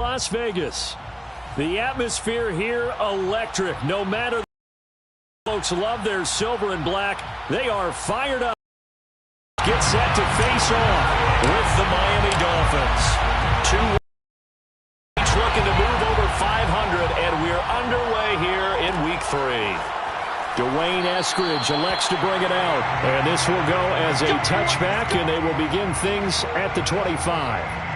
Las Vegas. The atmosphere here electric. No matter, folks love their silver and black. They are fired up. Get set to face off with the Miami Dolphins. Each looking to move over 500, and we're underway here in Week 3. Dwayne Eskridge elects to bring it out, and this will go as a touchback, and they will begin things at the 25.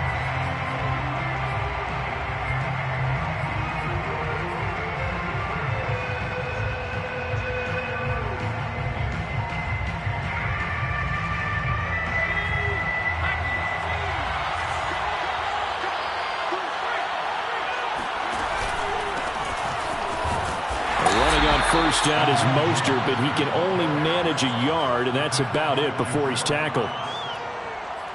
First down is Mostert, but he can only manage a yard, and that's about it before he's tackled.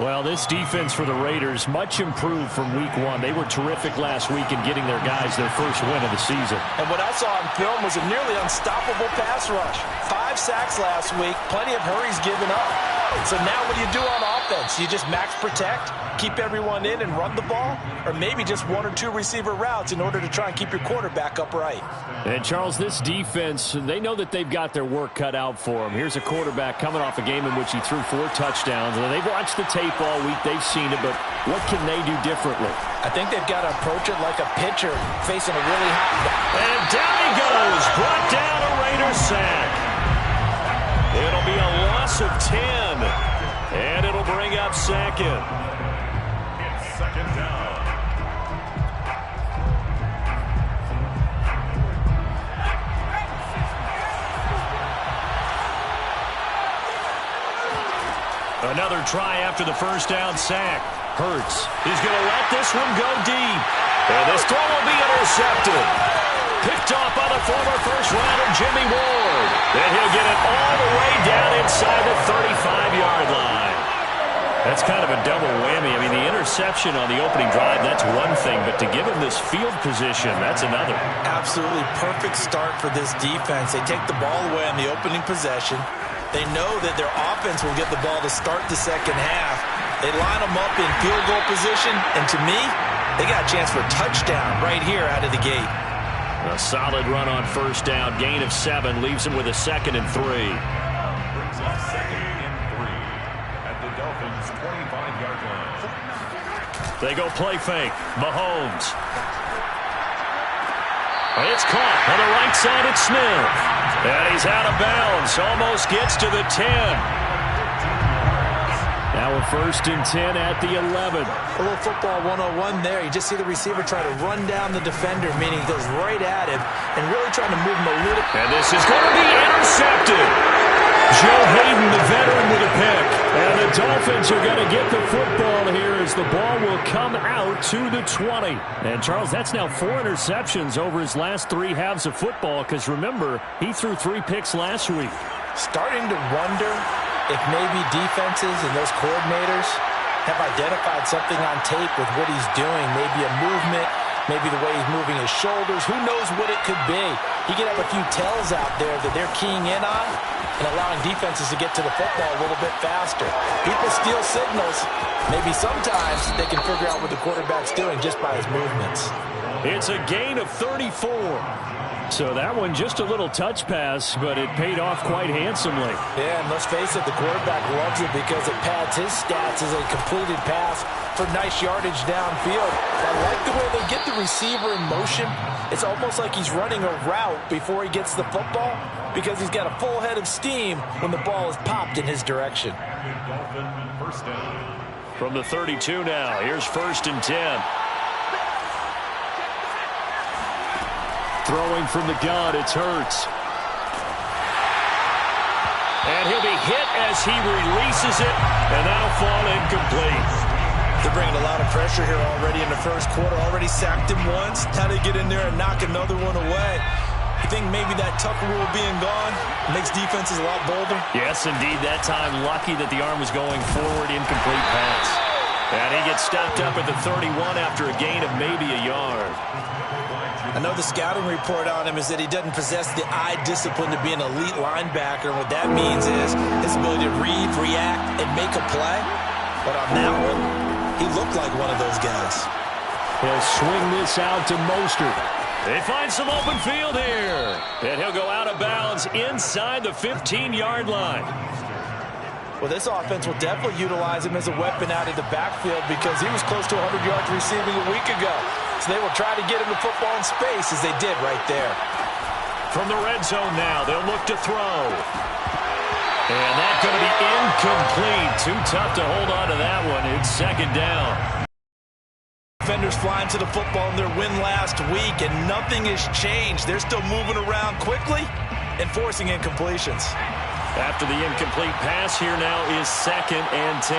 Well, this defense for the Raiders, much improved from Week 1. They were terrific last week in getting their guys their first win of the season. And what I saw on film was a nearly unstoppable pass rush. 5 sacks last week, plenty of hurries given up. So now what do you do on offense? You just max protect, keep everyone in and run the ball, or maybe just 1 or 2 receiver routes in order to try and keep your quarterback upright. And, Charles, this defense, they know that they've got their work cut out for them. Here's a quarterback coming off a game in which he threw 4 touchdowns. And they've watched the tape all week. They've seen it, but what can they do differently? I think they've got to approach it like a pitcher facing a really hot... And down he goes, brought down a Raider sack. It'll be a loss of 10, and it'll bring up second. It's second down. Another try after the first down sack. Hurts. He's going to let this one go deep. And this throw will be intercepted. Picked off by the former first-rounder Jimmy Ward. And he'll get it all the way down inside the 35-yard line. That's kind of a double whammy. I mean, the interception on the opening drive, that's one thing. But to give him this field position, that's another. Absolutely perfect start for this defense. They take the ball away on the opening possession. They know that their offense will get the ball to start the second half. They line them up in field goal position, and to me, they got a chance for a touchdown right here out of the gate. A solid run on first down, gain of 7, leaves him with a 2nd and 3. Brings up 2nd and 3 at the Dolphins' 25-yard line. They go play fake. Mahomes. It's caught on the right side at Smith. And he's out of bounds. Almost gets to the 10. Now a 1st and 10 at the 11. A little football 101 there. You just see the receiver try to run down the defender, meaning he goes right at him and really trying to move him a little. And this is going to be intercepted. Joe Hayden, the veteran, with a pick. And the Dolphins are going to get the football here as the ball will come out to the 20. And, Charles, that's now 4 interceptions over his last 3 halves of football because, remember, he threw 3 picks last week. Starting to wonder if maybe defenses and those coordinators have identified something on tape with what he's doing. Maybe a movement, maybe the way he's moving his shoulders. Who knows what it could be? He could have a few tells out there that they're keying in on and allowing defenses to get to the football a little bit faster. People steal signals. Maybe sometimes they can figure out what the quarterback's doing just by his movements. It's a gain of 34. So that one just a little touch pass, but it paid off quite handsomely. Yeah, and let's face it, the quarterback loves it because it pads his stats as a completed pass for nice yardage downfield. I like the way they get the receiver in motion. It's almost like he's running a route before he gets the football because he's got a full head of steam when the ball is popped in his direction. First down. From the 32 now, here's 1st and 10. Throwing from the gun, it's Hurts. And he'll be hit as he releases it, and that'll fall incomplete. They're bringing a lot of pressure here already in the first quarter. Already sacked him once. Now they get in there and knock another one away. You think maybe that Tucker rule being gone makes defenses a lot bolder? Yes, indeed. That time, lucky that the arm was going forward, incomplete pass. And he gets stopped up at the 31 after a gain of maybe a yard. I know the scouting report on him is that he doesn't possess the eye discipline to be an elite linebacker. What that means is his ability to read, react, and make a play. But on that one, he looked like one of those guys. He'll swing this out to Mostert. They find some open field here. And he'll go out of bounds inside the 15-yard line. Well, this offense will definitely utilize him as a weapon out of the backfield because he was close to 100 yards receiving a week ago. So they will try to get him the football in space as they did right there. From the red zone now, they'll look to throw. And that's going to be incomplete. Too tough to hold on to that one. It's second down. Defenders flying to the football in their win last week, and nothing has changed. They're still moving around quickly and forcing incompletions. After the incomplete pass, here now is 2nd and 10.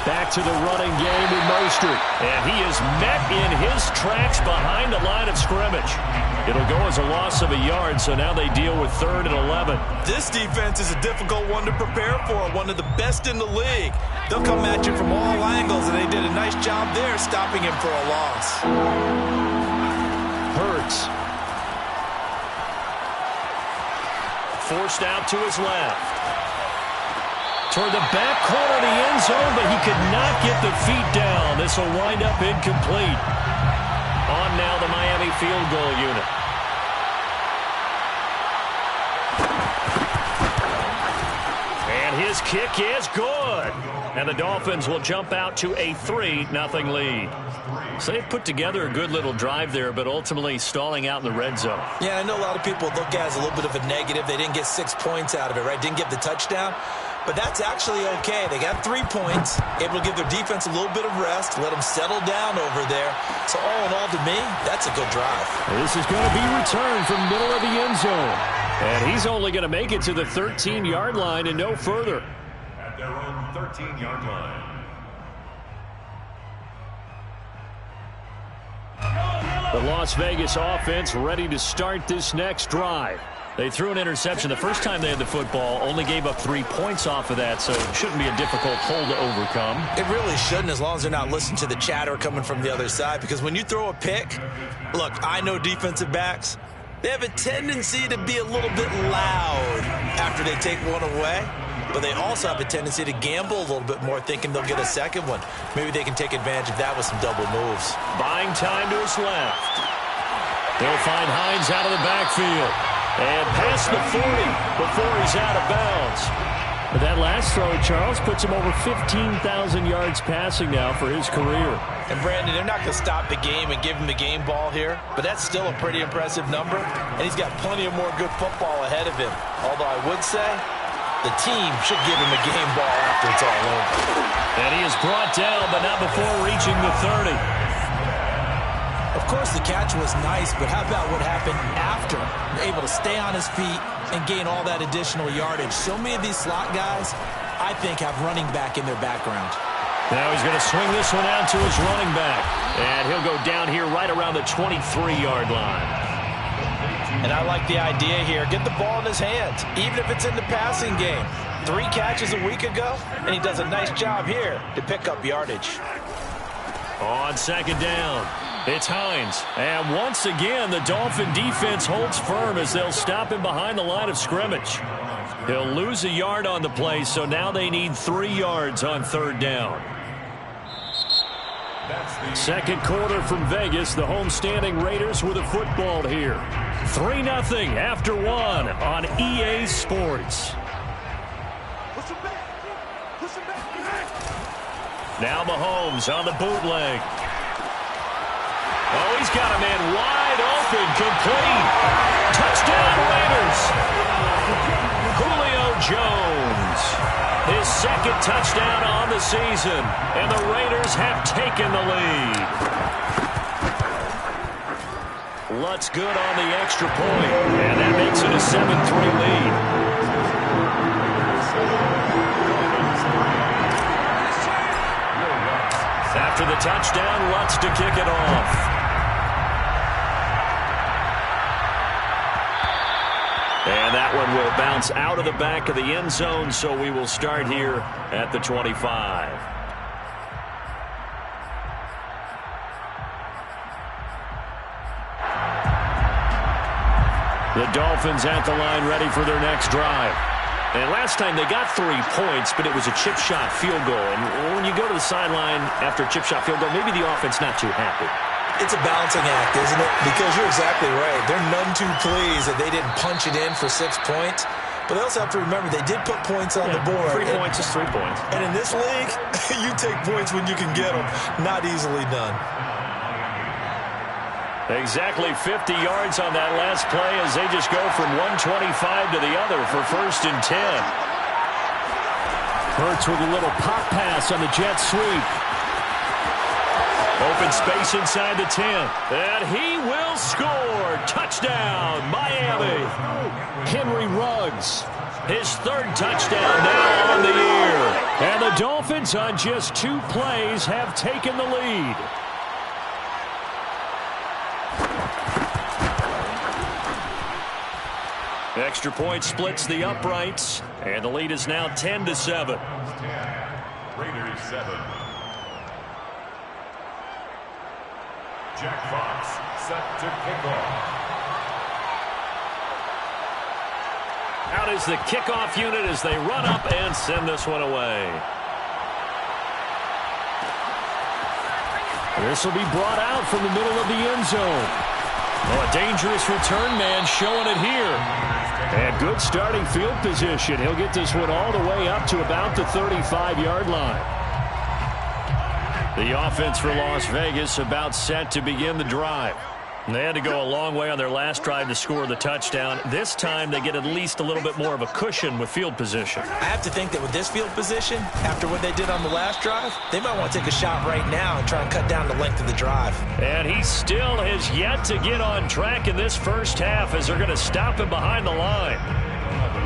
Back to the running game with Mostert. And he is met in his tracks behind the line of scrimmage. It'll go as a loss of a yard, so now they deal with 3rd and 11. This defense is a difficult one to prepare for, one of the best in the league. They'll come at you from all angles, and they did a nice job there stopping him for a loss. Hurts. Forced out to his left. Toward the back corner of the end zone, but he could not get the feet down. This will wind up incomplete. On now the Miami field goal unit. And his kick is good. And the Dolphins will jump out to a 3-0 lead. So they've put together a good little drive there, but ultimately stalling out in the red zone. Yeah, I know a lot of people look at it as a little bit of a negative. They didn't get 6 points out of it, right? Didn't get the touchdown. But that's actually okay. They got 3 points, able to give their defense a little bit of rest, let them settle down over there. So all in all, to me, that's a good drive. This is going to be returned from middle of the end zone. And he's only going to make it to the 13-yard line and no further. At their own 13-yard line. The Las Vegas offense ready to start this next drive. They threw an interception the first time they had the football, only gave up 3 points off of that, so it shouldn't be a difficult hole to overcome. It really shouldn't, as long as they're not listening to the chatter coming from the other side, because when you throw a pick, look, I know defensive backs, they have a tendency to be a little bit loud after they take one away, but they also have a tendency to gamble a little bit more, thinking they'll get a second one. Maybe they can take advantage of that with some double moves. Buying time to his left. They'll find Hines out of the backfield. And past the 40 before he's out of bounds. But that last throw, Charles, puts him over 15,000 yards passing now for his career. And, Brandon, they're not going to stop the game and give him the game ball here, but that's still a pretty impressive number, and he's got plenty of more good football ahead of him. Although I would say the team should give him a game ball after it's all over. And he is brought down, but not before reaching the 30. Of course, the catch was nice, but how about what happened after? Able to stay on his feet and gain all that additional yardage. So many of these slot guys, I think, have running back in their background. Now he's going to swing this one out to his running back. And he'll go down here right around the 23-yard line. And I like the idea here. Get the ball in his hands, even if it's in the passing game. 3 catches a week ago, and he does a nice job here to pick up yardage. On second down, it's Hines. And once again, the Dolphin defense holds firm as they'll stop him behind the line of scrimmage. He'll lose a yard on the play, so now they need 3 yards on third down. Second quarter from Vegas. The homestanding Raiders with a football here. 3-0 after 1 on EA Sports. Now Mahomes on the bootleg. Oh, he's got a man wide open, complete. Touchdown, Raiders. Julio Jones. His second touchdown on the season, and the Raiders have taken the lead. Lutz good on the extra point, and that makes it a 7-3 lead. After the touchdown, Lutz to kick it off. And that one will bounce out of the back of the end zone, so we will start here at the 25. The Dolphins at the line ready for their next drive. And last time they got 3 points, but it was a chip shot field goal. And when you go to the sideline after a chip shot field goal, maybe the offense not too happy. It's a balancing act, isn't it? Because you're exactly right. They're none too pleased that they didn't punch it in for 6 points. But they also have to remember they did put points on the board. 3 points is 3 points. And in this league, you take points when you can get them. Not easily done. Exactly 50 yards on that last play as they just go from 125 to the other for 1st and 10. Hurts with a little pop pass on the jet sweep. Open space inside the 10. And he will score. Touchdown, Miami. Henry Ruggs, his 3rd touchdown now on the year. And the Dolphins on just 2 plays have taken the lead. Extra point splits the uprights, and the lead is now 10-7. Raiders 7. Jack Fox set to kick off. Out is the kickoff unit as they run up and send this one away. This will be brought out from the middle of the end zone. Oh, a dangerous return man showing it here. And good starting field position. He'll get this one all the way up to about the 35-yard line. The offense for Las Vegas about set to begin the drive. They had to go a long way on their last drive to score the touchdown. This time they get at least a little bit more of a cushion with field position. I have to think that with this field position, after what they did on the last drive, they might want to take a shot right now and try and cut down the length of the drive. And he still has yet to get on track in this first half as they're going to stop him behind the line.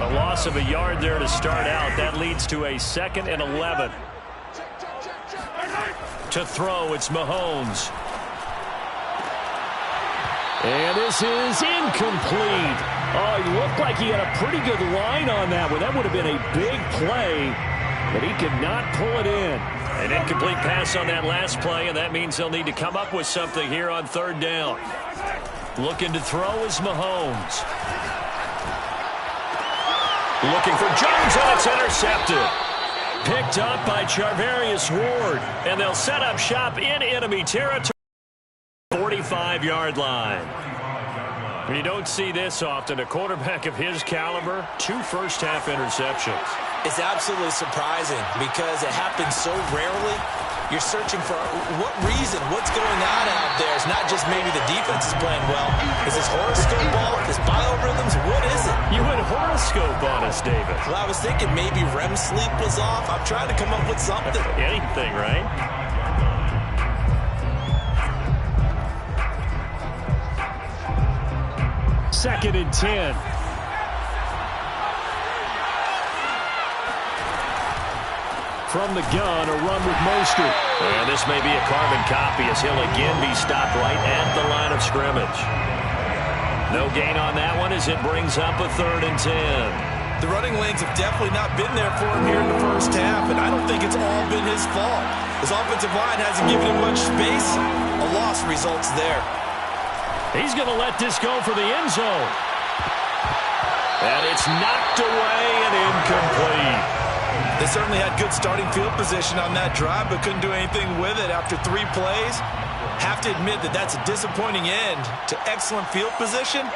A loss of a yard there to start out. That leads to a 2nd and 11. To throw, it's Mahomes. And this is incomplete. Oh, he looked like he had a pretty good line on that one. That would have been a big play, but he could not pull it in. An incomplete pass on that last play, and that means they'll need to come up with something here on 3rd down. Looking to throw is Mahomes. Looking for Jones, and it's intercepted. Picked up by Charvarius Ward, and they'll set up shop in enemy territory. 45-yard line. You don't see this often. A quarterback of his caliber, 2 first-half interceptions. It's absolutely surprising because it happens so rarely. You're searching for what reason, what's going on out there. It's not just maybe the defense is playing well. Is this horoscope ball? Is biorhythms? What is it? You went horoscope on us, David. Well, I was thinking maybe REM sleep was off. I'm trying to come up with something. Anything, right? Second and 10. From the gun, a run with Mostert. And this may be a carbon copy as he'll again be stopped right at the line of scrimmage. No gain on that one as it brings up a 3rd and 10. The running lanes have definitely not been there for him here in the first half, and I don't think it's all been his fault. His offensive line hasn't given him much space. A loss results there. He's going to let this go for the end zone. And it's knocked away and incomplete. They certainly had good starting field position on that drive, but couldn't do anything with it after 3 plays. Have to admit that that's a disappointing end to excellent field position.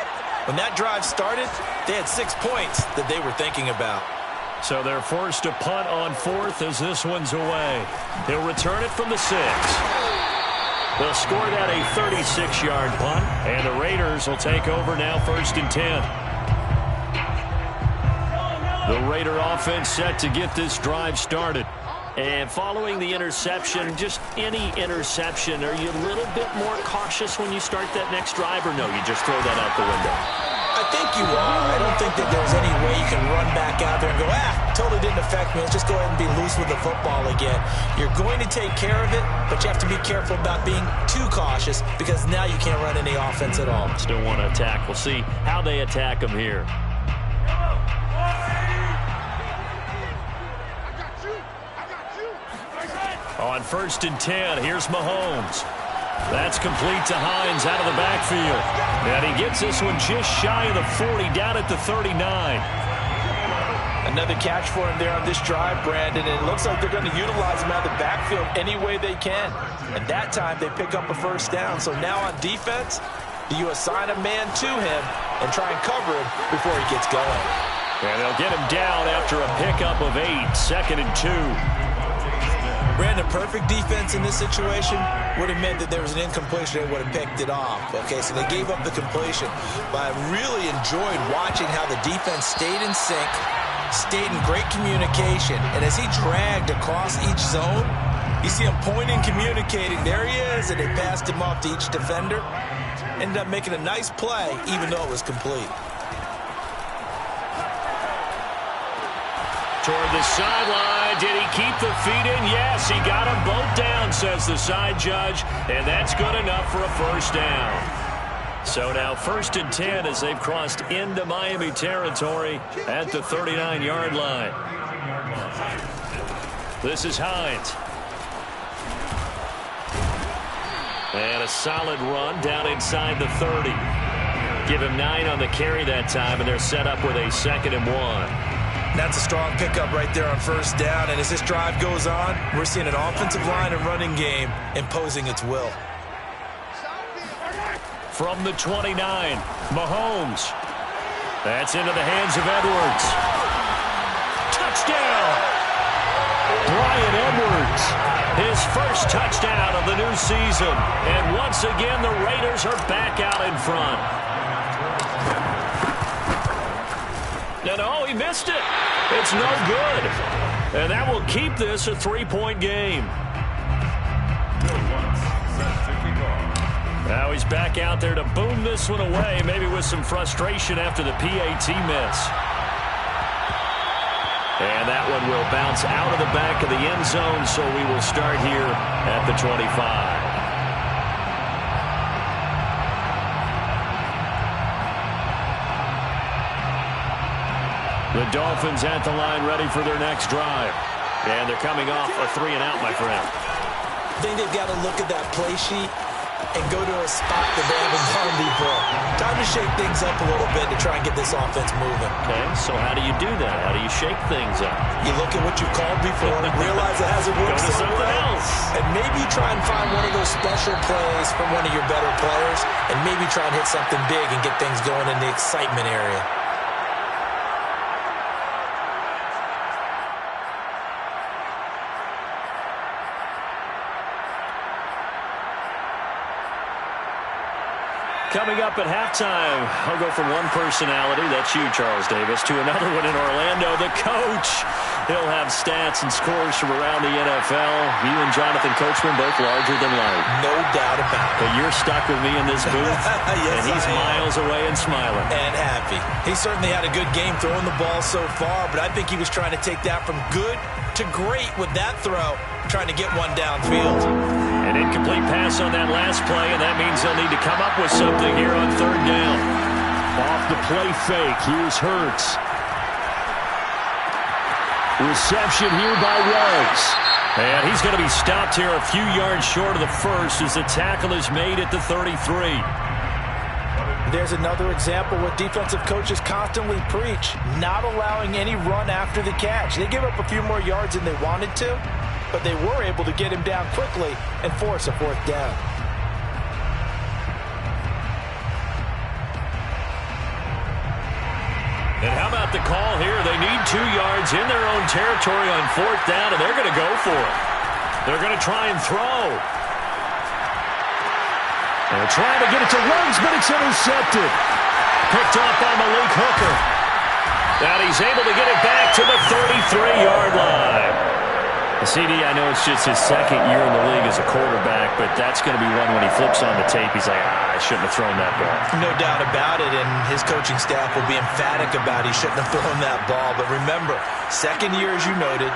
When that drive started, they had 6 points that they were thinking about. So they're forced to punt on 4th as this one's away. He'll return it from the 6. They'll score that a 36-yard punt, and the Raiders will take over now 1st and 10. The Raider offense set to get this drive started. And following the interception, just any interception, are you a little bit more cautious when you start that next drive, or no, you just throw that out the window? I think you are. I don't think that there's any way you can run back out there and go, totally didn't affect me. Let's just go ahead and be loose with the football again. You're going to take care of it, but you have to be careful about being too cautious because now you can't run any offense at all. Still want to attack. We'll see how they attack them here. On 1st and 10, here's Mahomes. That's complete to Hines out of the backfield. And he gets this one just shy of the 40, down at the 39. Another catch for him there on this drive, Brandon, and it looks like they're going to utilize him out of the backfield any way they can. And that time they pick up a first down. So now on defense, do you assign a man to him and try and cover him before he gets going? And they'll get him down after a pickup of 8, 2nd and 2. Brandon, perfect defense in this situation would have meant that there was an incompletion. They would have picked it off. Okay, so they gave up the completion. But I really enjoyed watching how the defense stayed in sync, stayed in great communication. And as he dragged across each zone, you see him pointing, communicating. There he is, and they passed him off to each defender. Ended up making a nice play, even though it was complete. Toward the sideline. Did he keep the feet in? Yes, he got them both down, says the side judge. And that's good enough for a first down. So now 1st and 10 as they've crossed into Miami territory at the 39-yard line. This is Hines. And a solid run down inside the 30. Give him 9 on the carry that time, and they're set up with a 2nd and 1. That's a strong pickup right there on first down. And as this drive goes on, we're seeing an offensive line and running game imposing its will. From the 29, Mahomes. That's into the hands of Edwards. Touchdown! Bryan Edwards. His first touchdown of the new season. And once again, the Raiders are back out in front. No, he missed it. It's no good. And that will keep this a 3-point game. Now he's back out there to boom this one away, maybe with some frustration after the PAT miss. And that one will bounce out of the back of the end zone, so we will start here at the 25. The Dolphins at the line ready for their next drive. And they're coming off a 3-and-out, my friend. I think they've got to look at that play sheet and go to a spot that they haven't done before. Time to shake things up a little bit to try and get this offense moving. Okay, so how do you do that? How do you shake things up? You look at what you've called before and realize it hasn't worked Go to so something well. else. And maybe try and find one of those special plays from one of your better players and maybe try and hit something big and get things going in the excitement area. Coming up at halftime, I'll go from one personality, that's you, Charles Davis, to another one in Orlando, the coach. He'll have stats and scores from around the NFL. You and Jonathan Coachman both larger than life. No doubt about it. But you're stuck with me in this booth, yes, and he's miles away and smiling. And happy. He certainly had a good game throwing the ball so far, but I think he was trying to take that from good to great with that throw, trying to get one downfield. An incomplete pass on that last play, and that means they'll need to come up with something here on 3rd down. Off the play fake, here's Hurts. Reception here by Ruggs. And he's going to be stopped here a few yards short of the first as the tackle is made at the 33. There's another example where defensive coaches constantly preach, not allowing any run after the catch. They give up a few more yards than they wanted to, but they were able to get him down quickly and force a 4th down. And how about the call here? They need 2 yards in their own territory on 4th down, and they're going to go for it. They're going to try and throw. They're trying to get it to Ruggs, but it's intercepted. Picked off by Malik Hooker. And he's able to get it back to the 33-yard line. CD, I know it's just his 2nd year in the league as a quarterback, but that's going to be one when he flips on the tape. He's like, I shouldn't have thrown that ball. No doubt about it, and his coaching staff will be emphatic about he shouldn't have thrown that ball. But remember, 2nd year, as you noted,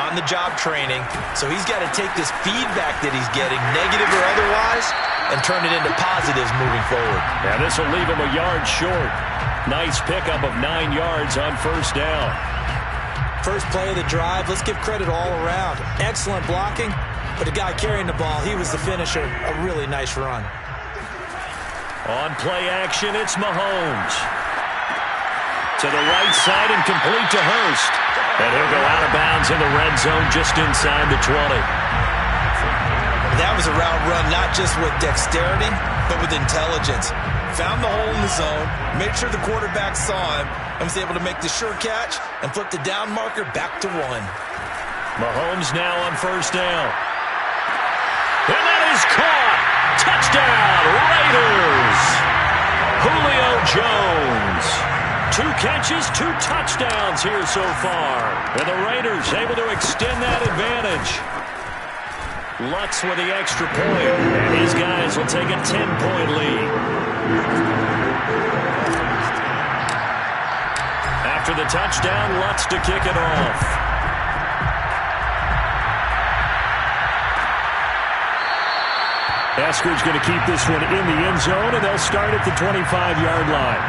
on-the-job training, so he's got to take this feedback that he's getting, negative or otherwise, and turn it into positives moving forward. Yeah, this will leave him a yard short. Nice pickup of 9 yards on 1st down. First play of the drive, let's give credit all around. Excellent blocking, but the guy carrying the ball, he was the finisher. A really nice run. On play action, it's Mahomes. To the right side and complete to Hurst. And he'll go out of bounds in the red zone just inside the 20. That was a route run not just with dexterity, but with intelligence. Found the hole in the zone, made sure the quarterback saw him, and was able to make the sure catch and flip the down marker back to 1. Mahomes now on first down. And that is caught. Touchdown, Raiders. Julio Jones. 2 catches, 2 touchdowns here so far. And the Raiders able to extend that advantage. Lutz with the extra point. And his guys will take a 10-point lead. After the touchdown, Lutz to kick it off. Eskridge going to keep this one in the end zone, and they'll start at the 25-yard line.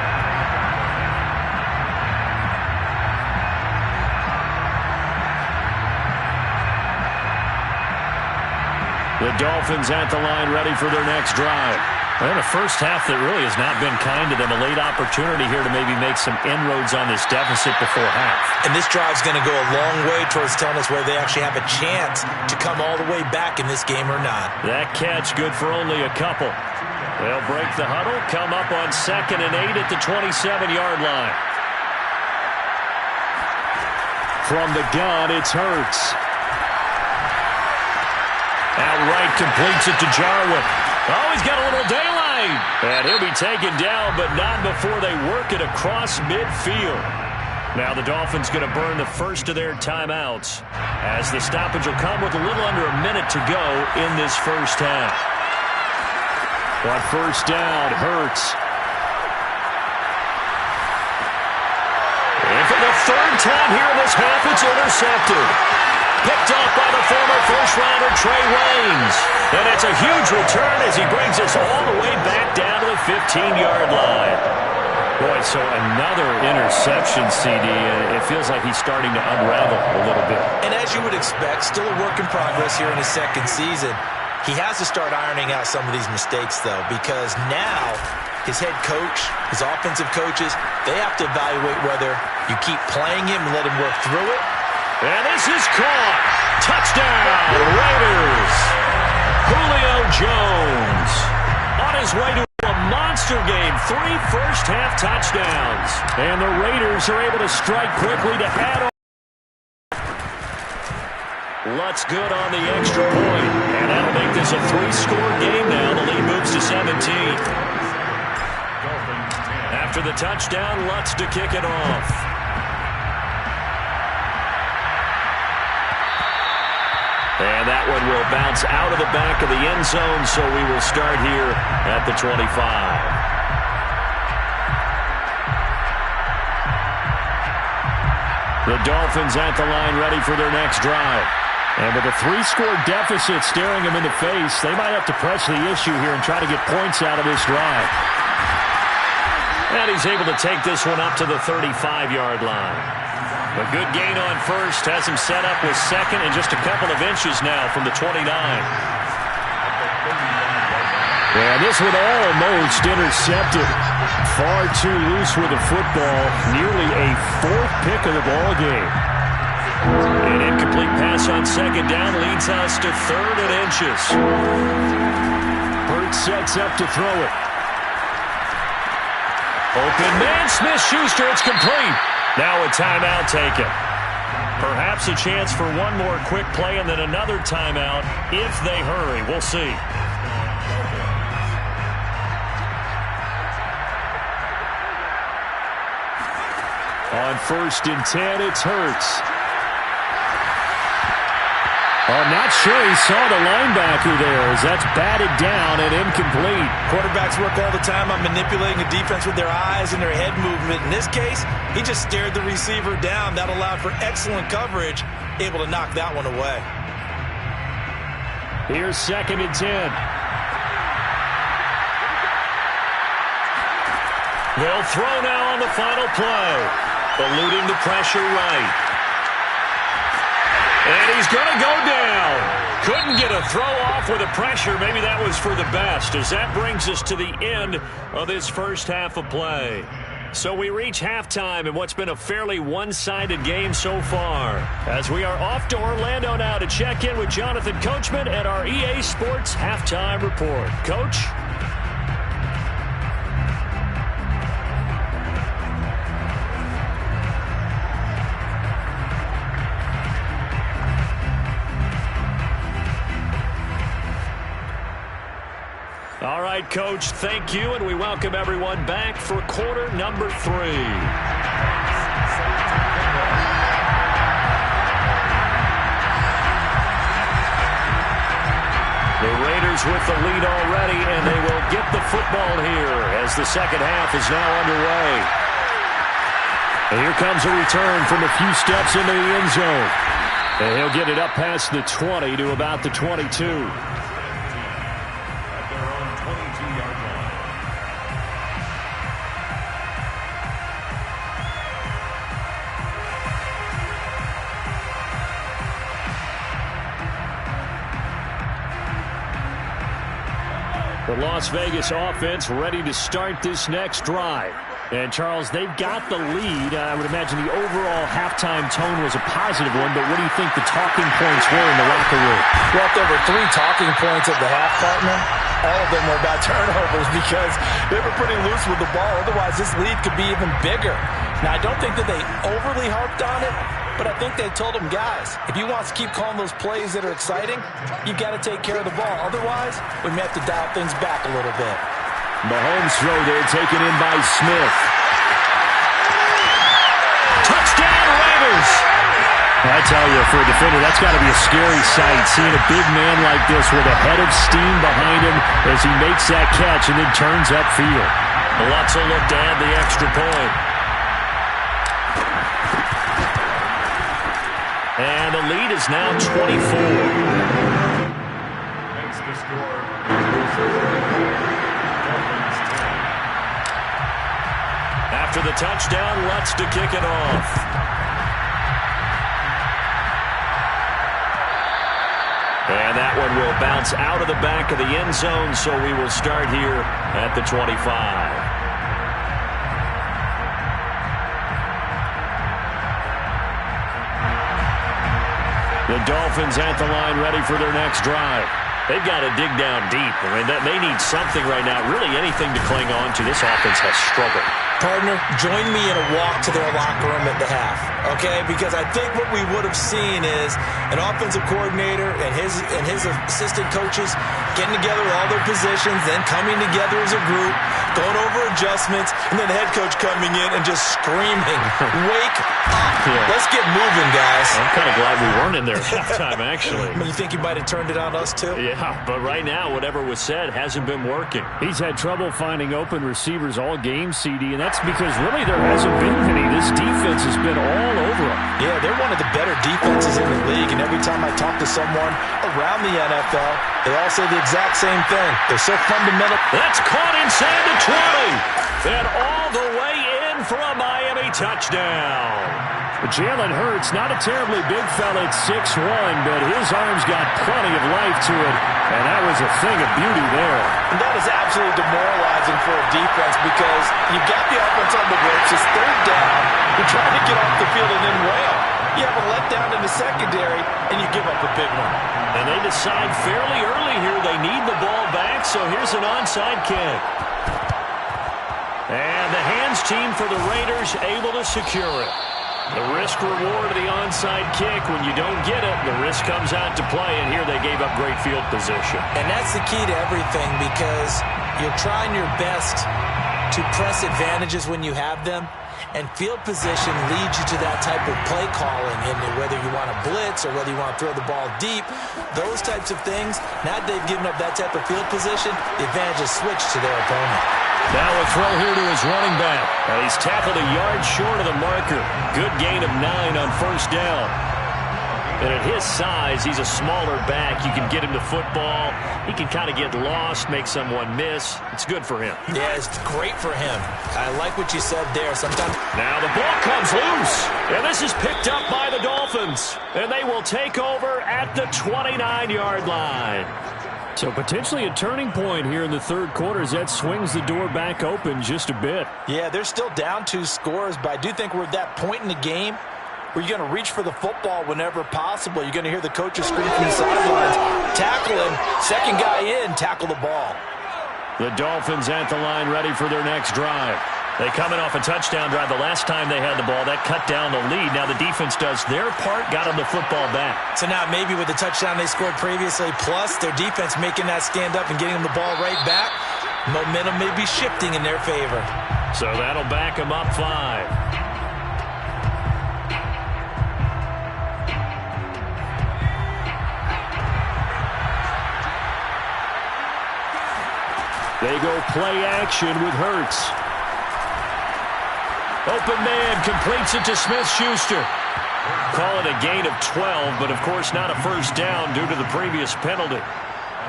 The Dolphins at the line ready for their next drive. Well, the first half that really has not been kind to them. A late opportunity here to maybe make some inroads on this deficit before half. And this drive's going to go a long way towards telling us whether they actually have a chance to come all the way back in this game or not. That catch good for only a couple. They'll break the huddle, come up on 2nd and 8 at the 27-yard line. From the gun, it's Hurts. Outright completes it to Jarwin. Oh, he's got a little daylight. And he'll be taken down, but not before they work it across midfield. Now the Dolphins going to burn the first of their timeouts, as the stoppage will come with a little under a minute to go in this first half. On first down, Hurts. And for the 3rd time here in this half, it's intercepted. Picked off by the former first-rounder Trey Waynes. And it's a huge return as he brings us all the way back down to the 15-yard line. Boy, so another interception, CD. It feels like he's starting to unravel a little bit. And as you would expect, still a work in progress here in his 2nd season. He has to start ironing out some of these mistakes, though, because now his head coach, his offensive coaches, they have to evaluate whether you keep playing him and let him work through it. And this is caught. Touchdown, Raiders. Julio Jones on his way to a monster game. 3 first-half touchdowns. And the Raiders are able to strike quickly to add on. Lutz good on the extra point. And that'll make this a 3-score game now. The lead moves to 17. After the touchdown, Lutz to kick it off. And that one will bounce out of the back of the end zone, so we will start here at the 25. The Dolphins at the line ready for their next drive. And with a 3-score deficit staring them in the face, they might have to press the issue here and try to get points out of this drive. And he's able to take this one up to the 35-yard line. A good gain on first has him set up with 2nd and just a couple of inches now from the 29. And this one almost intercepted. Far too loose with the football. Nearly a 4th pick of the ball game. An incomplete pass on 2nd down leads us to 3rd and inches. Hurts sets up to throw it. Open man, Smith-Schuster, it's complete. Now a timeout taken. Perhaps a chance for one more quick play and then another timeout if they hurry. We'll see. On 1st and 10, it's Hurts. I'm not sure he saw the linebacker there as that's batted down and incomplete. Quarterbacks work all the time on manipulating a defense with their eyes and their head movement. In this case, he just stared the receiver down. That allowed for excellent coverage, able to knock that one away. Here's 2nd and 10. They'll throw now on the final play. Eluding the pressure right. And he's going to go down. Couldn't get a throw off with the pressure. Maybe that was for the best, as that brings us to the end of this first half of play. So we reach halftime in what's been a fairly one-sided game so far. As we are off to Orlando now to check in with Jonathan Coachman at our EA Sports Halftime Report. Coach? All right, Coach, thank you, and we welcome everyone back for quarter number 3. The Raiders with the lead already, and they will get the football here as the second half is now underway. And here comes a return from a few steps into the end zone. And he'll get it up past the 20 to about the 22. The Las Vegas offense ready to start this next drive. And, Charles, they've got the lead. I would imagine the overall halftime tone was a positive one, but what do you think the talking points were in the locker room? Well, if there were 3 talking points at the half, partner, all of them were about turnovers because they were pretty loose with the ball. Otherwise, this lead could be even bigger. Now, I don't think that they overly harped on it, but I think they told them, guys, if you want to keep calling those plays that are exciting, you've got to take care of the ball. Otherwise, we may have to dial things back a little bit. Mahomes throw there, taken in by Smith. Touchdown, Raiders! I tell you, for a defender, that's got to be a scary sight, seeing a big man like this with a head of steam behind him as he makes that catch and then turns upfield. Lots of look to add the extra point. And the lead is now 24. Makes the score. After the touchdown, Lutz to kick it off. And that one will bounce out of the back of the end zone, so we will start here at the 25. The Dolphins at the line ready for their next drive. They've got to dig down deep. I mean, they need something right now, really anything to cling on to. This offense has struggled. Partner, join me in a walk to their locker room at the half, okay? Because I think what we would have seen is an offensive coordinator and his assistant coaches getting together with all their positions, then coming together as a group, going over adjustments, and then the head coach coming in and just screaming, wake up. Yeah. Let's get moving, guys. I'm kind of glad we weren't in there at halftime, actually. You think he might have turned it on us, too? Yeah, but right now, whatever was said hasn't been working. He's had trouble finding open receivers all game, CD, and that's because really there hasn't been any. This defense has been all over him. Yeah, they're one of the better defenses in the league, and every time I talk to someone around the NFL, they all say the exact same thing. They're so fundamental. That's caught inside the 20, and all the way in for a Miami touchdown. Jalen Hurts, not a terribly big fella at 6'1", but his arms got plenty of life to it, and that was a thing of beauty there. And that is absolutely demoralizing for a defense because you've got the offense on the ropes. It's third down. You're trying to get off the field and then wail. You have a letdown in the secondary, and you give up a big one. And they decide fairly early here they need the ball back, so here's an onside kick. And the hands team for the Raiders able to secure it. The risk-reward of the onside kick, when you don't get it, the risk comes out to play, and here they gave up great field position. And that's the key to everything because you're trying your best to press advantages when you have them, and field position leads you to that type of play calling, and whether you want to blitz or whether you want to throw the ball deep, those types of things, now that they've given up that type of field position, the advantage is switched to their opponent. Now a throw here to his running back. And he's tackled a yard short of the marker. Good gain of 9 on first down. And at his size, he's a smaller back. You can get him to football. He can kind of get lost, make someone miss. It's good for him. Yeah, it's great for him. I like what you said there. Sometimes. Now the ball comes loose. And this is picked up by the Dolphins. And they will take over at the 29-yard line. So potentially a turning point here in the third quarter as that swings the door back open just a bit. Yeah, they're still down 2 scores, but I do think we're at that point in the game where you're going to reach for the football whenever possible. You're going to hear the coaches scream from the sidelines, tackle him, second guy in, tackle the ball. The Dolphins at the line ready for their next drive. They coming off a touchdown drive the last time they had the ball. That cut down the lead. Now the defense does their part, got them the football back. So now maybe with the touchdown they scored previously, plus their defense making that stand up and getting them the ball right back, momentum may be shifting in their favor. So that'll back them up 5. They go play action with Hurts. Open man completes it to Smith-Schuster. Call it a gain of 12, but of course not a first down due to the previous penalty.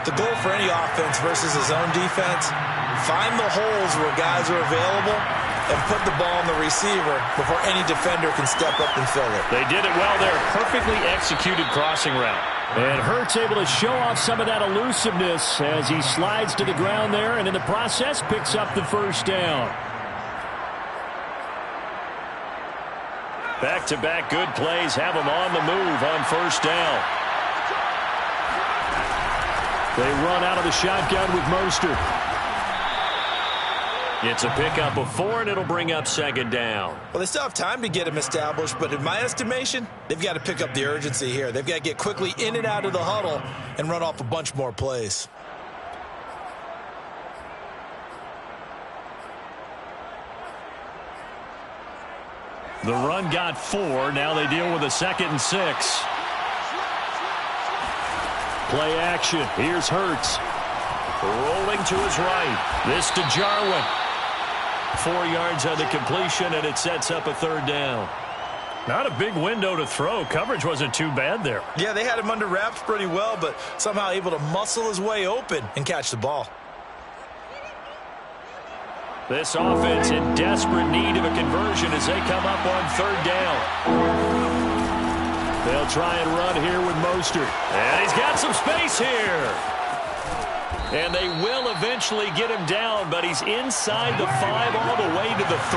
The goal for any offense versus his own defense, find the holes where guys are available and put the ball on the receiver before any defender can step up and fill it. They did it well there. Perfectly executed crossing route. And Hurts able to show off some of that elusiveness as he slides to the ground there and in the process picks up the first down. Back-to-back good plays have them on the move on first down. They run out of the shotgun with Mostert. It's a pickup of 4, and it'll bring up second down. Well, they still have time to get him established, but in my estimation, they've got to pick up the urgency here. They've got to get quickly in and out of the huddle and run off a bunch more plays. The run got 4. Now they deal with a 2nd and 6. Play action. Here's Hurts. Rolling to his right. This to Jarwin. 4 yards on the completion, and it sets up a third down. Not a big window to throw. Coverage wasn't too bad there. Yeah, they had him under wraps pretty well, but somehow able to muscle his way open and catch the ball. This offense in desperate need of a conversion as they come up on third down. They'll try and run here with Mostert. And he's got some space here. And they will eventually get him down, but he's inside the 5 all the way to the 3.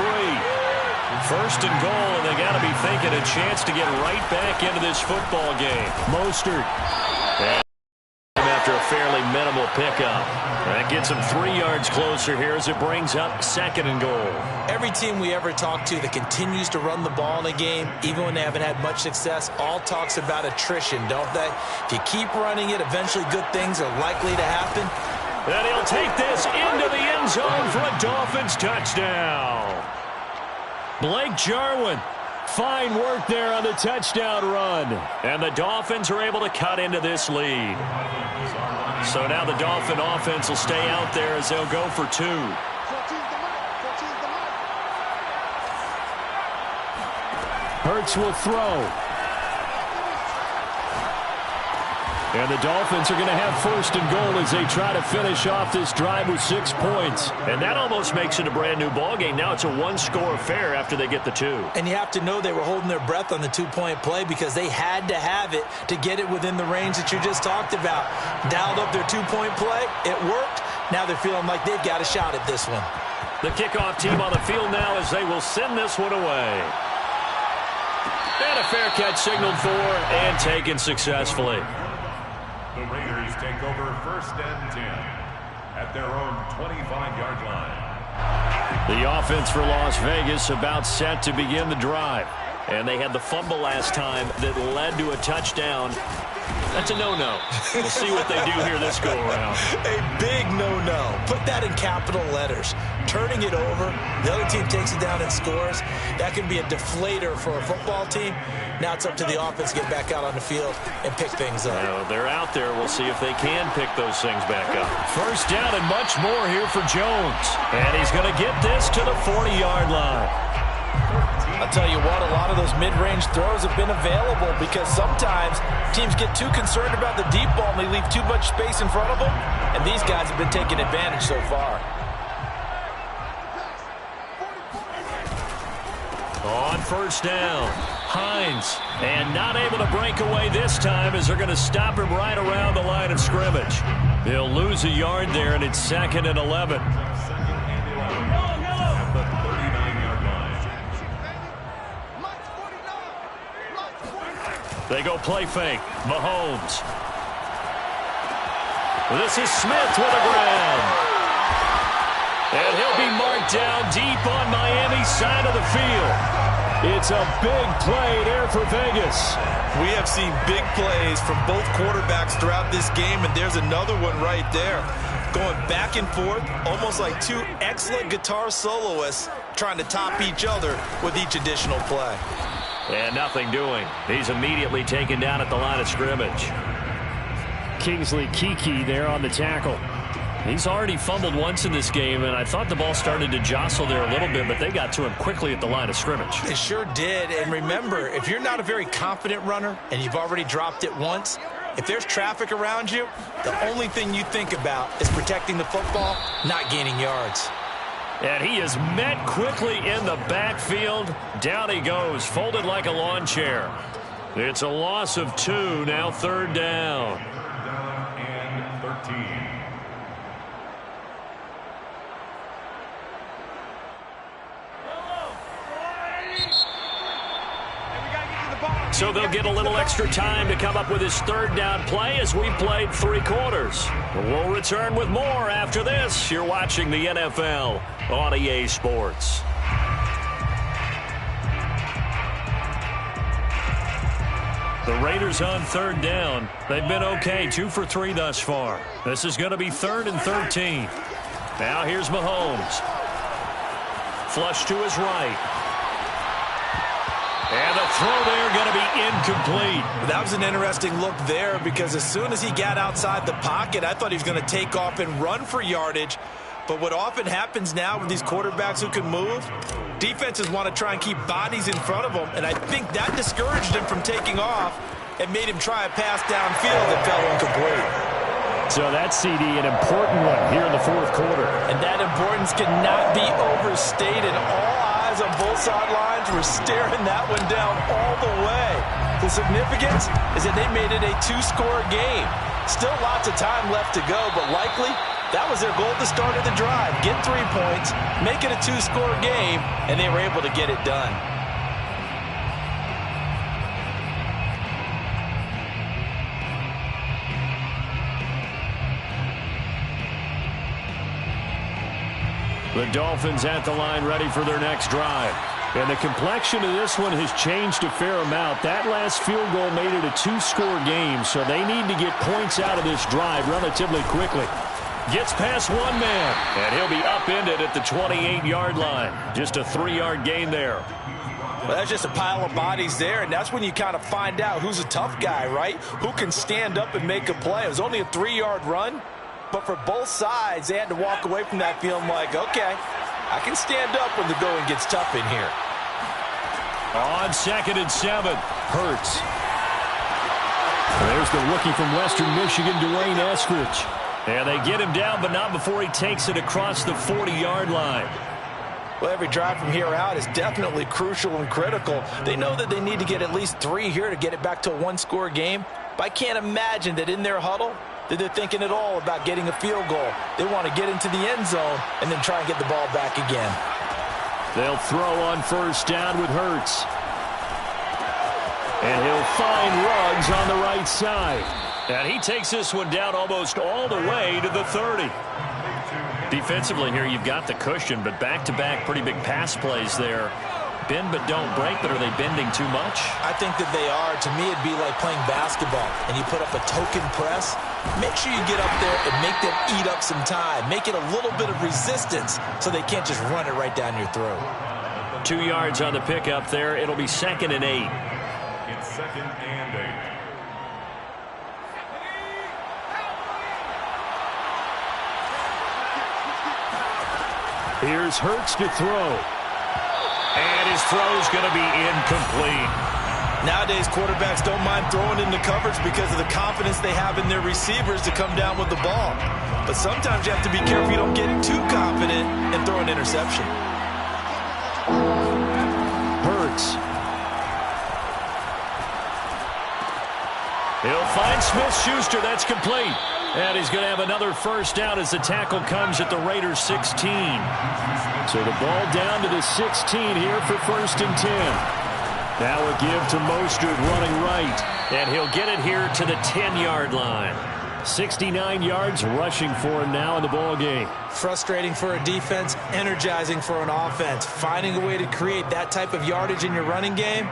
First and goal, and they got to be thinking a chance to get right back into this football game. Mostert. And after a fairly minimal pickup. That gets him 3 yards closer here as it brings up second and goal. Every team we ever talk to that continues to run the ball in a game, even when they haven't had much success, all talks about attrition, don't they? If you keep running it, eventually good things are likely to happen. And he'll take this into the end zone for a Dolphins touchdown. Blake Jarwin. Fine work there on the touchdown run. And the Dolphins are able to cut into this lead. So now the Dolphin offense will stay out there as they'll go for 2. Hurts will throw. And the Dolphins are going to have first and goal as they try to finish off this drive with 6 points. And that almost makes it a brand new ball game. Now it's a 1-score affair after they get the 2. And you have to know they were holding their breath on the 2-point play because they had to have it to get it within the range that you just talked about. Dialed up their 2-point play. It worked. Now they're feeling like they've got a shot at this one. The kickoff team on the field now as they will send this one away. And a fair catch signaled for and taken successfully. The Raiders take over first and 10 at their own 25-yard line. The offense for Las Vegas about set to begin the drive. And they had the fumble last time that led to a touchdown. That's a no-no. We'll see what they do here this go-around. A big no-no. Put that in capital letters. Turning it over, the other team takes it down and scores. That can be a deflator for a football team. Now it's up to the offense to get back out on the field and pick things up. Well, they're out there. We'll see if they can pick those things back up. First down and much more here for Jones. And he's going to get this to the 40-yard line. I'll tell you what, a lot of those mid-range throws have been available because sometimes teams get too concerned about the deep ball and they leave too much space in front of them, and these guys have been taking advantage so far. On first down, Hines, and not able to break away this time as they're going to stop him right around the line of scrimmage. He'll lose a yard there, and it's 2nd and 11. They go play fake. Mahomes. This is Smith with a grab. And he'll be marked down deep on Miami's side of the field. It's a big play there for Vegas. We have seen big plays from both quarterbacks throughout this game, and there's another one right there. Going back and forth, almost like two excellent guitar soloists trying to top each other with each additional play. And nothing doing. He's immediately taken down at the line of scrimmage. Kingsley Keke there on the tackle. He's already fumbled once in this game, and I thought the ball started to jostle there a little bit, but they got to him quickly at the line of scrimmage. They sure did, and remember, if you're not a very confident runner and you've already dropped it once, if there's traffic around you, the only thing you think about is protecting the football, not gaining yards. And he is met quickly in the backfield. Down he goes, folded like a lawn chair. It's a loss of 2, now 3rd down. 3rd and 13. So they'll get a little extra time to come up with his 3rd down play as we've played 3 quarters. We'll return with more after this. You're watching the NFL on EA Sports. The Raiders on 3rd down. They've been okay, 2 for 3 thus far. This is going to be 3rd and 13. Now here's Mahomes. Flush to his right. And the throw there going to be incomplete. That was an interesting look there because as soon as he got outside the pocket, I thought he was going to take off and run for yardage. But what often happens now with these quarterbacks who can move, defenses want to try and keep bodies in front of them, and I think that discouraged him from taking off and made him try a pass downfield that fell incomplete. So that CD, an important one here in the 4th quarter. And that importance cannot be overstated. All eyes on both sidelines were staring that one down all the way. The significance is that they made it a 2-score game. Still lots of time left to go, but likely that was their goal at the start of the drive. Get 3 points, make it a 2-score game, and they were able to get it done. The Dolphins at the line ready for their next drive. And the complexion of this one has changed a fair amount. That last field goal made it a 2-score game, so they need to get points out of this drive relatively quickly. Gets past one man, and he'll be upended at the 28-yard line. Just a 3-yard gain there. Well, that's just a pile of bodies there, and that's when you kind of find out who's a tough guy, right? Who can stand up and make a play. It was only a 3-yard run, but for both sides, they had to walk away from that feeling like, okay, I can stand up when the going gets tough in here. On 2nd and 7, Hurts. There's the rookie from Western Michigan, Dwayne Eskridge. And they get him down, but not before he takes it across the 40-yard line. Well, every drive from here out is definitely crucial and critical. They know that they need to get at least 3 here to get it back to a 1-score game. But I can't imagine that in their huddle that they're thinking at all about getting a field goal. They want to get into the end zone and then try and get the ball back again. They'll throw on 1st down with Hurts. And he'll find Ruggs on the right side. And he takes this one down almost all the way to the 30. Defensively here, you've got the cushion, but back-to-back pretty big pass plays there. Bend but don't break, but are they bending too much? I think that they are. To me, it'd be like playing basketball, and you put up a token press. Make sure you get up there and make them eat up some time. Make it a little bit of resistance so they can't just run it right down your throat. 2 yards on the pickup there. It'll be 2nd and 8. It's 2nd and 8. Here's Hurts to throw. And his throw's going to be incomplete. Nowadays, quarterbacks don't mind throwing into coverage because of the confidence they have in their receivers to come down with the ball. But sometimes you have to be careful you don't get too confident and throw an interception. Hurts. He'll find Smith-Schuster. That's complete. And he's going to have another first down as the tackle comes at the Raiders' 16. So the ball down to the 16 here for 1st and 10. Now a give to Mostert running right. And he'll get it here to the 10-yard line. 69 yards rushing for him now in the ball game. Frustrating for a defense, energizing for an offense. Finding a way to create that type of yardage in your running game,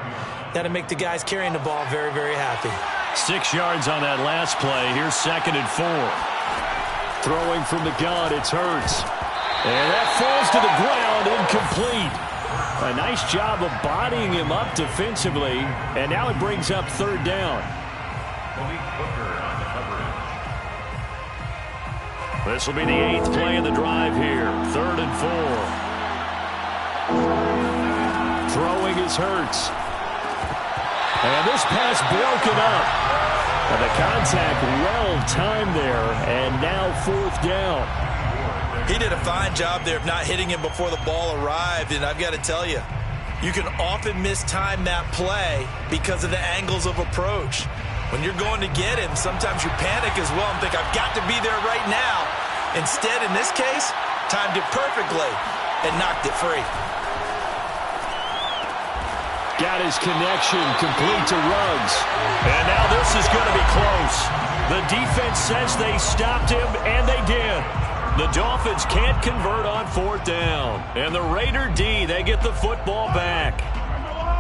that'll make the guys carrying the ball very, very happy. 6 yards on that last play. Here's 2nd and 4. Throwing from the gun, it's Hurts. And that falls to the ground, incomplete. A nice job of bodying him up defensively. And now it brings up 3rd down. This will be the 8th play of the drive here. 3rd and 4. Throwing is Hurts. And this pass broken up. And the contact well-timed there. And now 4th down. He did a fine job there of not hitting him before the ball arrived. And I've got to tell you, you can often mistime that play because of the angles of approach. When you're going to get him, sometimes you panic as well and think, I've got to be there right now. Instead, in this case, timed it perfectly and knocked it free. Got his connection complete to Ruggs. And now this is going to be close. The defense says they stopped him, and they did. The Dolphins can't convert on 4th down. And the Raider D, they get the football back.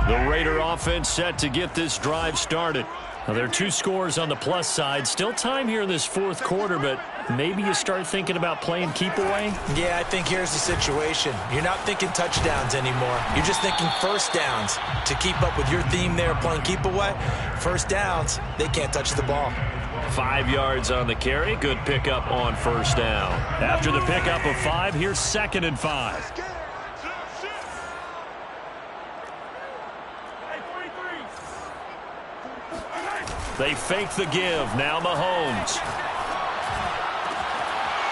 The Raider offense set to get this drive started. Now, there are 2 scores on the plus side. Still time here in this 4th quarter, but maybe you start thinking about playing keep away? Yeah, I think here's the situation. You're not thinking touchdowns anymore. You're just thinking first downs. To keep up with your theme there, playing keep away, first downs, they can't touch the ball. 5 yards on the carry. Good pickup on 1st down. After the pickup of 5, here's 2nd and 5. They fake the give. Now Mahomes.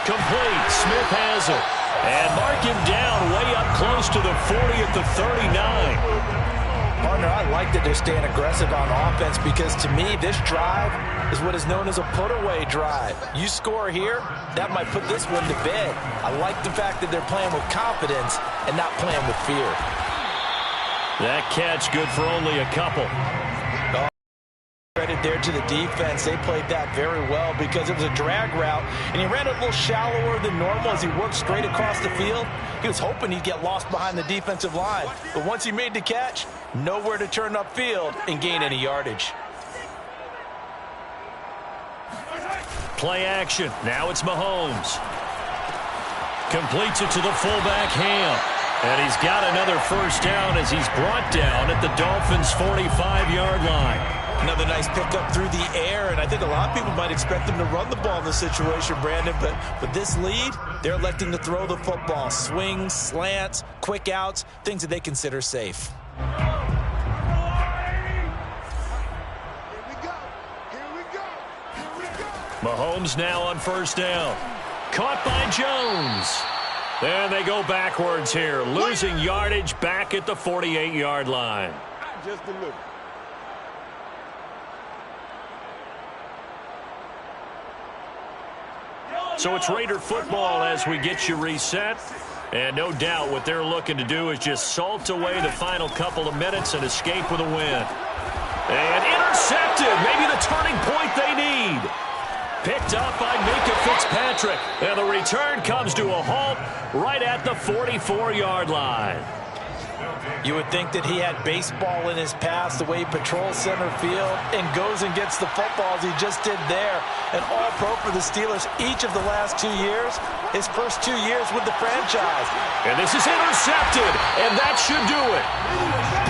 Complete. Smith has it. And mark him down way up close to the 40 at the 39. Partner, I like that they're staying aggressive on offense because to me, this drive is what is known as a put-away drive. You score here, that might put this one to bed. I like the fact that they're playing with confidence and not playing with fear. That catch good for only a couple. Credit there to the defense. They played that very well because it was a drag route, and he ran it a little shallower than normal as he worked straight across the field. He was hoping he'd get lost behind the defensive line, but once he made the catch, nowhere to turn upfield and gain any yardage. Play action. Now it's Mahomes. Completes it to the fullback, Ham. And he's got another first down as he's brought down at the Dolphins' 45-yard line. Another nice pickup through the air, and I think a lot of people might expect them to run the ball in this situation, Brandon, but with this lead, they're electing to throw the football. Swings, slants, quick outs, things that they consider safe. Mahomes now on first down. Caught by Jones. And they go backwards here, losing yardage back at the 48-yard line. Just delivered. So it's Raider football as we get you reset. And no doubt what they're looking to do is just salt away the final couple of minutes and escape with a win. And intercepted. Maybe the turning point they need. Picked up by Minka Fitzpatrick. And the return comes to a halt right at the 44-yard line. You would think that he had baseball in his past, the way he patrols center field and goes and gets the footballs he just did there. An all-pro for the Steelers each of the last 2 years, his first 2 years with the franchise. And this is intercepted, and that should do it.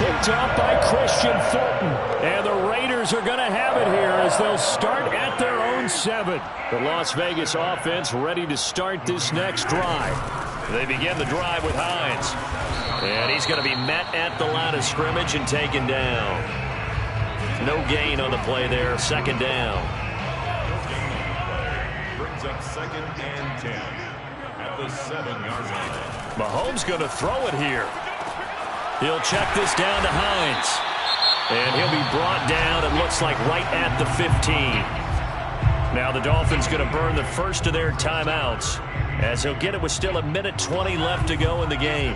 Picked up by Christian Fulton. And the Raiders are going to have it here as they'll start at their own 7. The Las Vegas offense ready to start this next drive. They begin the drive with Hines. And he's going to be met at the line of scrimmage and taken down. No gain on the play there. 2nd down. Brings up 2nd and 10 at the 7-yard line. Mahomes going to throw it here. He'll check this down to Hines. And he'll be brought down, it looks like, right at the 15. Now the Dolphins going to burn the first of their timeouts, as he'll get it with still 1:20 left to go in the game.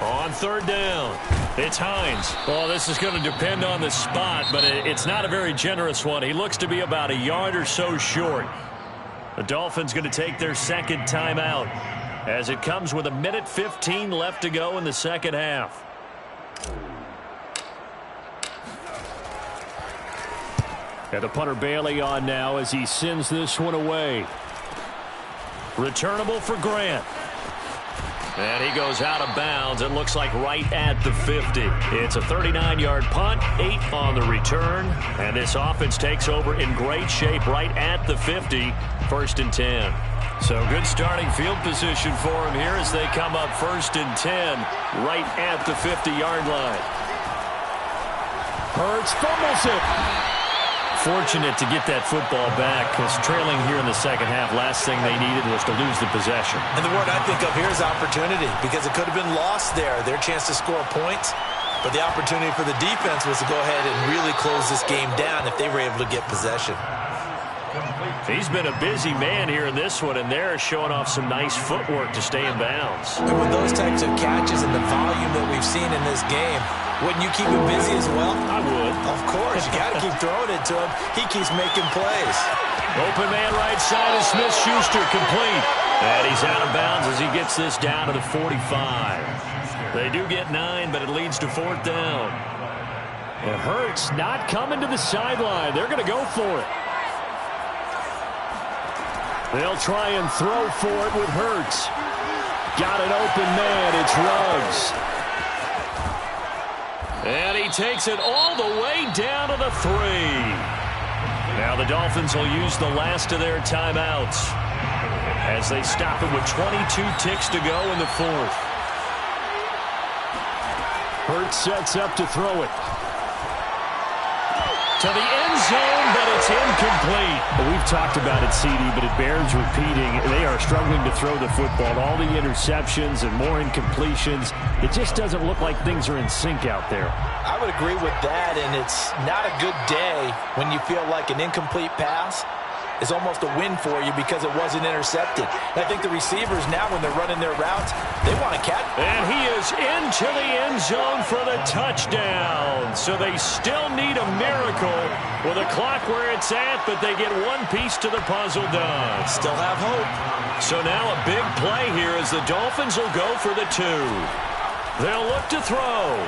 On third down, it's Hines. Well, this is going to depend on the spot, but it's not a very generous one. He looks to be about a yard or so short. The Dolphins going to take their second timeout, as it comes with 1:15 left to go in the second half. And the punter Bailey on now as he sends this one away. Returnable for Grant. And he goes out of bounds, it looks like right at the 50. It's a 39-yard punt, 8 on the return. And this offense takes over in great shape right at the 50, 1st and 10. So good starting field position for him here as they come up 1st and 10, right at the 50-yard line. Hurts fumbles it. Fortunate to get that football back, because trailing here in the second half, last thing they needed was to lose the possession. And the word I think of here is opportunity, because it could have been lost there, their chance to score points. But the opportunity for the defense was to go ahead and really close this game down if they were able to get possession. He's been a busy man here in this one, and they're showing off some nice footwork to stay in bounds. And with those types of catches and the volume that we've seen in this game, wouldn't you keep him busy as well? I would. Of course. You got to keep throwing it to him. He keeps making plays. Open man right side of Smith-Schuster, complete. And he's out of bounds as he gets this down to the 45. They do get 9, but it leads to 4th down. It hurts not coming to the sideline. They're going to go for it. They'll try and throw for it with Hurts. Got an open man. It's Ruggs. And he takes it all the way down to the 3. Now the Dolphins will use the last of their timeouts as they stop it with 22 ticks to go in the 4th. Hurts sets up to throw it to the end zone, but it's incomplete. Well, we've talked about it, CD, but it bears repeating. They are struggling to throw the football. All the interceptions and more incompletions. It just doesn't look like things are in sync out there. I would agree with that, and it's not a good day when you feel like an incomplete pass is almost a win for you because it wasn't intercepted. And I think the receivers now, when they're running their routes, they want to catch. And he is into the end zone for the touchdown. So they still need a miracle with a clock where it's at, but they get one piece to the puzzle done. Still have hope. So now a big play here as the Dolphins will go for the 2. They'll look to throw.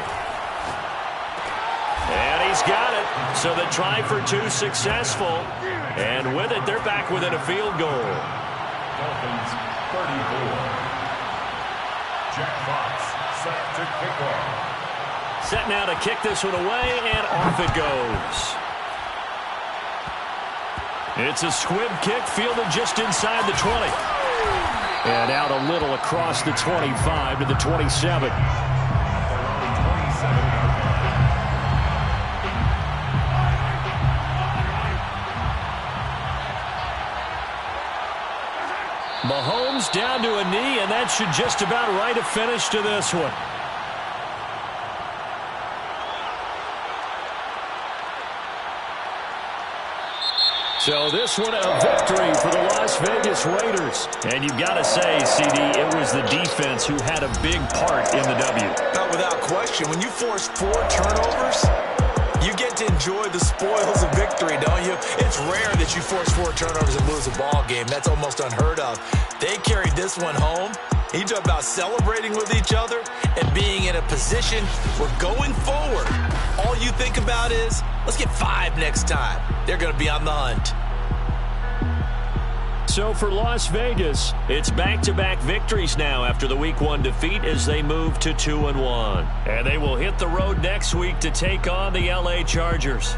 And he's got it. So the try for 2 successful. And with it, they're back within a field goal. Dolphins 34. Jack Fox set to kick off. Set now to kick this one away, and off it goes. It's a squib kick fielded just inside the 20. And out a little across the 25 to the 27. Mahomes down to a knee, and that should just about write a finish to this one. So this one a victory for the Las Vegas Raiders. And you've got to say, CD, it was the defense who had a big part in the W. Not without question. When you force 4 turnovers, you get to enjoy the spoils of victory, don't you? It's rare that you force 4 turnovers and lose a ball game. That's almost unheard of. They carried this one home. You talk about celebrating with each other and being in a position where going forward, all you think about is, let's get 5 next time. They're going to be on the hunt. So for Las Vegas, it's back-to-back victories now after the Week 1 defeat as they move to 2-1. And they will hit the road next week to take on the LA Chargers.